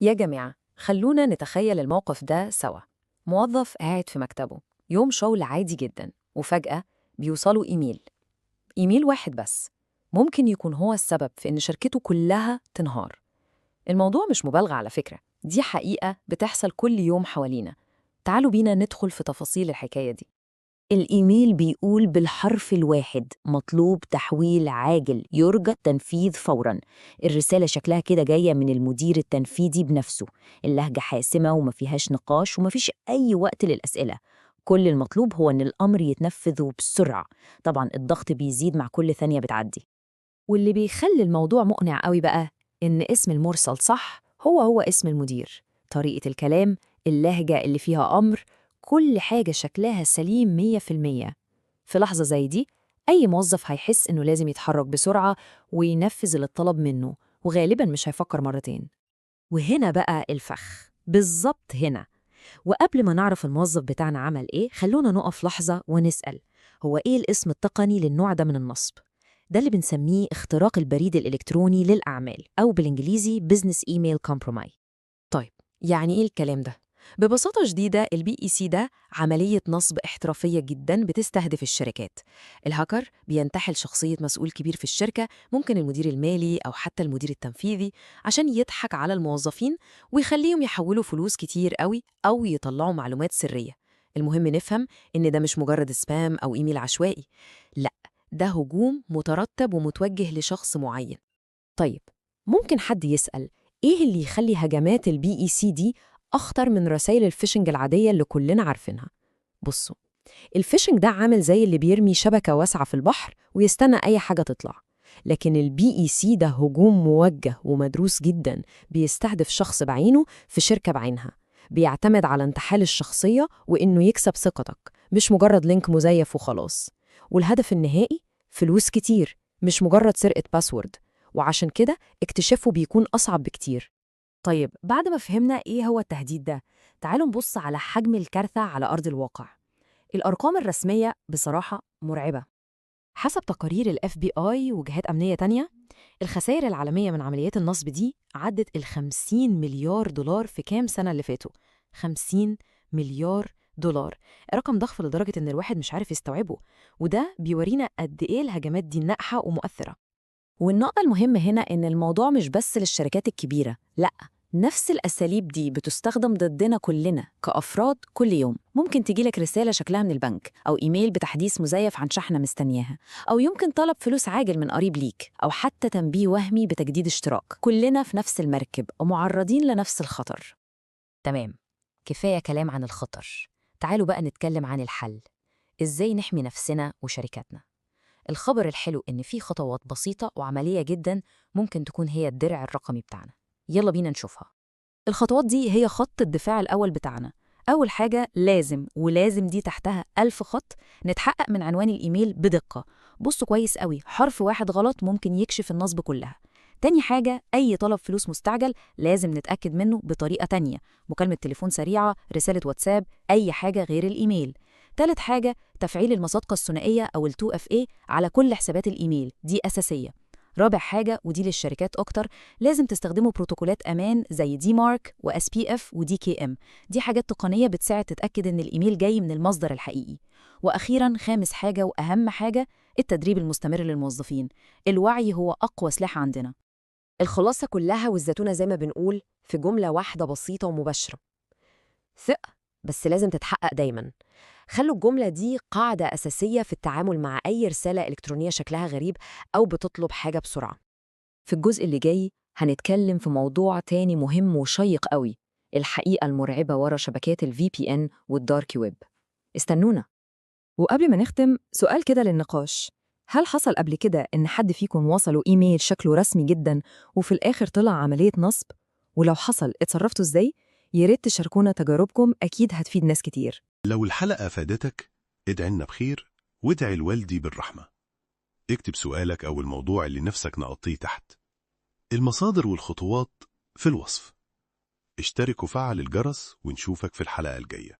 يا جماعة، خلونا نتخيل الموقف ده سوا. موظف قاعد في مكتبه، يوم شغل عادي جدا، وفجأة بيوصله إيميل واحد بس، ممكن يكون هو السبب في إن شركته كلها تنهار. الموضوع مش مبالغة على فكرة، دي حقيقة بتحصل كل يوم حوالينا. تعالوا بينا ندخل في تفاصيل الحكاية دي. الإيميل بيقول بالحرف الواحد: مطلوب تحويل عاجل يرجى التنفيذ فوراً. الرسالة شكلها كده جاية من المدير التنفيذي بنفسه، اللهجة حاسمة وما فيهاش نقاش وما فيش أي وقت للأسئلة. كل المطلوب هو إن الأمر يتنفذ وبسرعة. طبعاً الضغط بيزيد مع كل ثانية بتعدي. واللي بيخلي الموضوع مقنع قوي بقى إن اسم المرسل صح هو اسم المدير، طريقة الكلام، اللهجة اللي فيها أمر، كل حاجة شكلها سليم 100%. في لحظة زي دي أي موظف هيحس إنه لازم يتحرك بسرعة وينفذ اللي اتطلب منه، وغالباً مش هيفكر مرتين. وهنا بقى الفخ بالظبط هنا. وقبل ما نعرف الموظف بتاعنا عمل إيه، خلونا نقف لحظة ونسأل: هو إيه الاسم التقني للنوع ده من النصب؟ ده اللي بنسميه اختراق البريد الإلكتروني للأعمال، أو بالإنجليزي Business Email Compromise. طيب، يعني إيه الكلام ده؟ ببساطة شديدة الBEC ده عملية نصب احترافية جدا بتستهدف الشركات. الهاكر بينتحل شخصية مسؤول كبير في الشركة، ممكن المدير المالي أو حتى المدير التنفيذي، عشان يضحك على الموظفين ويخليهم يحولوا فلوس كتير قوي أو يطلعوا معلومات سرية. المهم نفهم إن ده مش مجرد سبام أو إيميل عشوائي، لأ، ده هجوم مترتب ومتوجه لشخص معين. طيب، ممكن حد يسأل: إيه اللي يخلي هجمات الBEC دي أخطر من رسائل الفيشنج العادية اللي كلنا عارفينها؟ بصوا، الفيشنج ده عامل زي اللي بيرمي شبكة واسعة في البحر ويستنى أي حاجة تطلع، لكن الBEC ده هجوم موجه ومدروس جدا، بيستهدف شخص بعينه في شركة بعينها، بيعتمد على انتحال الشخصية وإنه يكسب ثقتك، مش مجرد لينك مزيف وخلاص. والهدف النهائي فلوس كتير، مش مجرد سرقة باسورد، وعشان كده اكتشافه بيكون أصعب بكتير. طيب، بعد ما فهمنا إيه هو التهديد ده، تعالوا نبص على حجم الكارثة على أرض الواقع. الأرقام الرسمية بصراحة مرعبة. حسب تقارير ال FBI وجهات أمنية تانية، الخسائر العالمية من عمليات النصب دي عدت $50 مليار في كام سنة اللي فاتوا. 50 مليار دولار، رقم ضخم لدرجة إن الواحد مش عارف يستوعبه، وده بيورينا قد إيه الهجمات دي ناجحة ومؤثرة. والنقطة المهمة هنا إن الموضوع مش بس للشركات الكبيرة، لأ، نفس الأساليب دي بتستخدم ضدنا كلنا كأفراد كل يوم. ممكن تجيلك رسالة شكلها من البنك، أو إيميل بتحديث مزيف عن شحنة مستنياها، أو يمكن طلب فلوس عاجل من قريب ليك، أو حتى تنبيه وهمي بتجديد اشتراك. كلنا في نفس المركب ومعرضين لنفس الخطر. تمام، كفاية كلام عن الخطر. تعالوا بقى نتكلم عن الحل. إزاي نحمي نفسنا وشركاتنا؟ الخبر الحلو إن في خطوات بسيطة وعملية جدا ممكن تكون هي الدرع الرقمي بتاعنا. يلا بينا نشوفها. الخطوات دي هي خط الدفاع الأول بتاعنا. أول حاجة، ولازم دي تحتها 1000 خط، نتحقق من عنوان الإيميل بدقة. بصوا كويس قوي، حرف واحد غلط ممكن يكشف النصب كلها. تاني حاجة، أي طلب فلوس مستعجل لازم نتأكد منه بطريقة تانية: مكالمة تليفون سريعة، رسالة واتساب، أي حاجة غير الإيميل. تالت حاجة، تفعيل المصادقة الثنائية أو ال 2FA على كل حسابات الإيميل، دي أساسية. رابع حاجة، ودي للشركات أكتر، لازم تستخدموا بروتوكولات أمان زي DMARC و SPF و DKM. دي حاجات تقنية بتساعد تتأكد إن الإيميل جاي من المصدر الحقيقي. وأخيراً، خامس حاجة وأهم حاجة، التدريب المستمر للموظفين. الوعي هو أقوى سلاح عندنا. الخلاصة كلها والزتونة زي ما بنقول في جملة واحدة بسيطة ومباشرة: ثق، بس لازم تتحقق دايماً. خلوا الجملة دي قاعدة أساسية في التعامل مع أي رسالة إلكترونية شكلها غريب أو بتطلب حاجة بسرعة. في الجزء اللي جاي هنتكلم في موضوع تاني مهم وشيق قوي: الحقيقة المرعبة ورا شبكات ال VPN والدارك ويب. استنونا. وقبل ما نختم، سؤال كده للنقاش: هل حصل قبل كده إن حد فيكم وصلوا إيميل شكله رسمي جداً وفي الآخر طلع عملية نصب؟ ولو حصل، اتصرفتوا إزاي؟ ياريت تشاركونا تجاربكم، أكيد هتفيد ناس كتير. لو الحلقة فادتك، ادعي لنا بخير وادعي لوالدي بالرحمة. اكتب سؤالك أو الموضوع اللي نفسك نغطيه تحت. المصادر والخطوات في الوصف. اشترك وفعل الجرس ونشوفك في الحلقة الجاية.